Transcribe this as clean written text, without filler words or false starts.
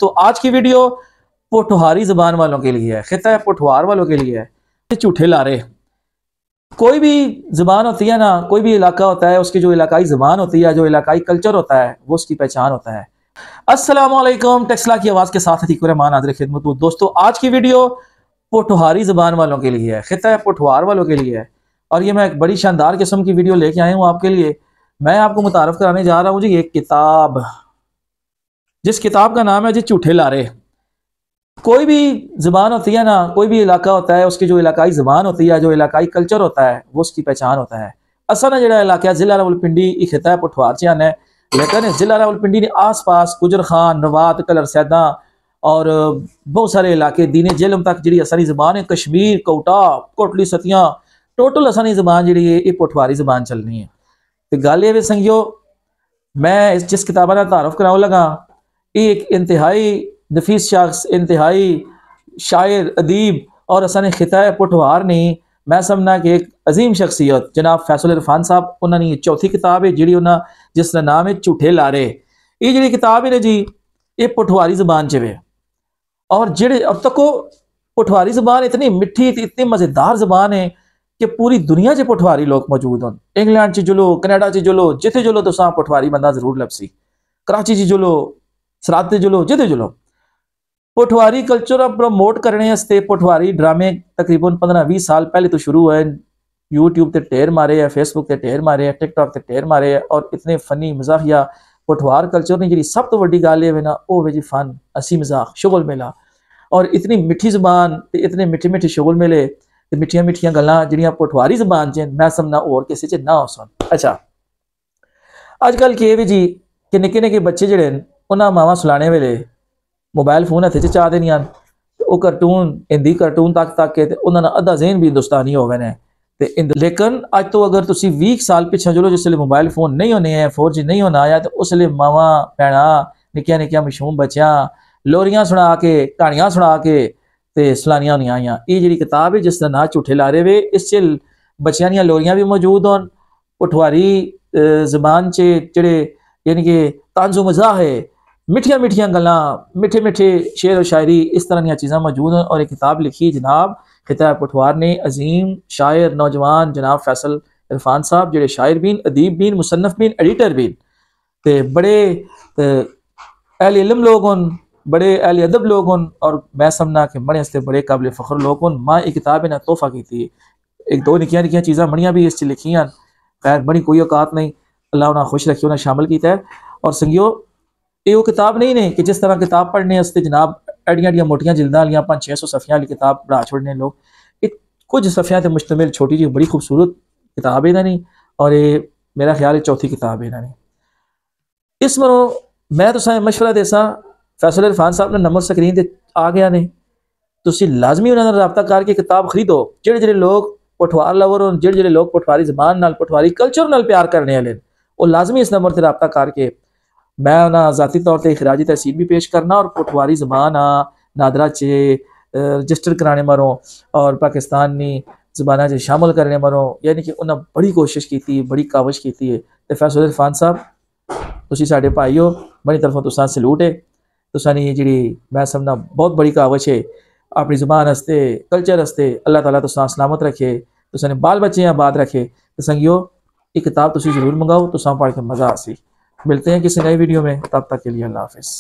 तो आज की वीडियो पोठोहारी जबान वालों के लिए है, खिता पोठवार वालों के लिए है। झूठे लारे, कोई भी जबान होती है ना, कोई भी इलाका होता है, उसकी जो इलाकाई जबान होती है, जो इलाकाई कल्चर होता है, वो उसकी पहचान होता है। अस्सलाम वालेकुम, टेक्सला की आवाज़ के साथ अतीक रहमान हाज़िर खिदमत। दोस्तों, आज की वीडियो पोठोहारी जबान वालों के लिए है, खिता पोठवार वालों के लिए है। और ये मैं एक बड़ी शानदार किस्म की वीडियो लेके आया हूँ आपके लिए। मैं आपको मुतारफ़ कराने जा रहा हूँ जी एक किताब, जिस किताब का नाम है जी झूठे लारे। कोई भी ज़बान होती है ना, कोई भी इलाका होता है, उसकी जो इलाकाई ज़बान होती है, जो इलाकाई कल्चर होता है, वो उसकी पहचान होता है। असा ना जो इलाका जिला रावलपिंडी एक खिता है पोठवार च आना है, लेकिन जिला रावलपिंडी के आस पास गुजर खान, नवात, कलर सैदा और बहुत सारे इलाके दीने जेलम तक जी असानी ज़बान है, कश्मीर, कोटा, कोटली, सतियाँ, टोटल असानी ज़बान जी ये पोठवारी ज़बान चलनी है। तो गल ये संगियो, मैं जिस किताबा का तारफ कराने लगा, एक इंतहाई नफीस शख्स, इंतहाई शायर, अदीब और असाने खिता पोठवार ने मैं समझना कि एक अजीम शख्सियत जनाब फैसल इरफान साहब, उन्होंने चौथी किताब है जी जिसका नाम है झूठे लारे। ये जी किताब है जी, ये पोठवारी जबान च वे। और जेड़े अब तक पोठवारी जबान इतनी मिठी, इतनी मज़ेदार जबान है कि पूरी दुनिया च पोठवारी लोग मौजूद हों। इंग्लैंड च जुलो, कनाडा च जुलो, जिथे जुलो तुसा पोठवारी बंदा जरूर लभसी। कराची च जुलो, सराद ते जुलो, जिथे जुलो। पोठवारी कल्चर प्रमोट करने वास्ते पोठवारी ड्रामे तकरीबन 15-20 साल पहले तो शुरू हुए। यूट्यूब ते ढेर मारे है, फेसबुक ते ढेर मारे है, टिकटॉक ते ढेर मारे है। और इतने फनी मजाकिया पोठवार कल्चर ने जी सब तो वड्डी गल है ना, वो जी फन, हसी मजाक, शुगल मेला और इतनी मिठी जबान, इतने मिठे मिठे शुगल मेले, मिठिया मिठिया गल्लां जिहड़ियां पोठवारी जबान च मैं समझना होर किसी च ना हो सन। अच्छा, अजकल के भी जी कि निक्के निक्के बच्चे जिहड़े उन्हां मावां सुलाने वेले मोबाइल फोन हथ च चा देनियां, वो कार्टून, हिंदी कार्टून तक के उन्होंने अद्धा ज़हन भी हिंदुस्तानी हो गए हैं। लेकिन अज तो अगर तुम 20 साल पिछे चलो, जिसले मोबाइल फोन नहीं होने हैं, 4G नहीं होना आया, तो उसले मावां भैन निक्किया निक्किया मशूम बच्चियां लोरियां सुना के, कहानियां सुना के ते सलानियां होनियां आईयां। ये जी किताब है जिसका नाम झूठे लारे वे, इस च बच्चियां दियां लोरियां भी मौजूद होन। पोठवारी जबान च जेड़े यानी कि तांजो मज़ाक है, मिठिया मिठिया गल्लां, मिठे मिठे शेर और शायरी, इस तरह दी चीज़ां मौजूद हैं। और एक किताब लिखी जनाब खिता पोठवार ने, अजीम शायर नौजवान जनाब फैसल इरफान साहब, जेडे शायर बीन, अदीब बीन, मुसन्नफ बीन, एडिटर बीन, ते बड़े अहल इल्म लोग हों, बड़े अहल अदब लोग हों। और मैं समझना कि बड़े हस्ते बड़े काबिल फ़ख्र लोग हों। माँ एक किताब इन्हें तोहफा की थी, एक दो निक्किया निक्किया चीज़ां बड़िया भी इस लिखियां। खैर बड़ी कोई औकात नहीं, अल्लाह उन्हें खुश रखे, उन्हें शामिल किया है। और संगियो, ये वो किताब नहीं ने कि जिस तरह किताब पढ़ने वास्ते जनाब एडियां एडियां मोटियां जिल्दां वाली 500-600 सफ़ियां वाली किताब पढ़ा छोड़ने लोग। एक कुछ सफ़ियां ते मुश्तमिल छोटी जी बड़ी खूबसूरत किताब है इन्होंने, और ये मेरा ख्याल है चौथी किताब है इन्होंने। इस मरो मैं तो मशवरा देसा, फैसल इरफान साहब ने नंबर स्क्रीन पर आ गया ने, तुसी लाजमी उन्होंने रबता करके किताब खरीदो। जेड़े जेड़े लोग पोठवार लवर हो, जेड़े जेड़े लोग पोठवारी जबान नाल, पोठवारी कल्चर नाल प्यार करने वाले, वो लाजमी इस नंबर से रबता करके मैं ना ज़ाती तौर पर खराजी तहसीन भी पेश करना, और पोठवारी ज़बान नादरा च रजिस्टर कराने मरो और पाकिस्तानी ज़बाना च शामिल करने मरो। यानी कि उन्हें बड़ी कोशिश की, बड़ी काविश की है। तो फैसल इरफान साहब, तुसी साडे भाई हो, बड़ी तरफों तुसां सलूट है। तुसानी जी मैं समझना बहुत बड़ी काविश है अपनी ज़बान हस्ते, कल्चर हस्ते। अल्लाह ताला तुसां सलामत रखे, तुसाने बाल बच्चे आबाद रखे। तो संगियो, ये किताब तुसी जरूर मंगाओ, तुसां पढ़ के मज़ा आसी। मिलते हैं किसी नई वीडियो में, तब तक के लिए अल्लाह हाफिज़।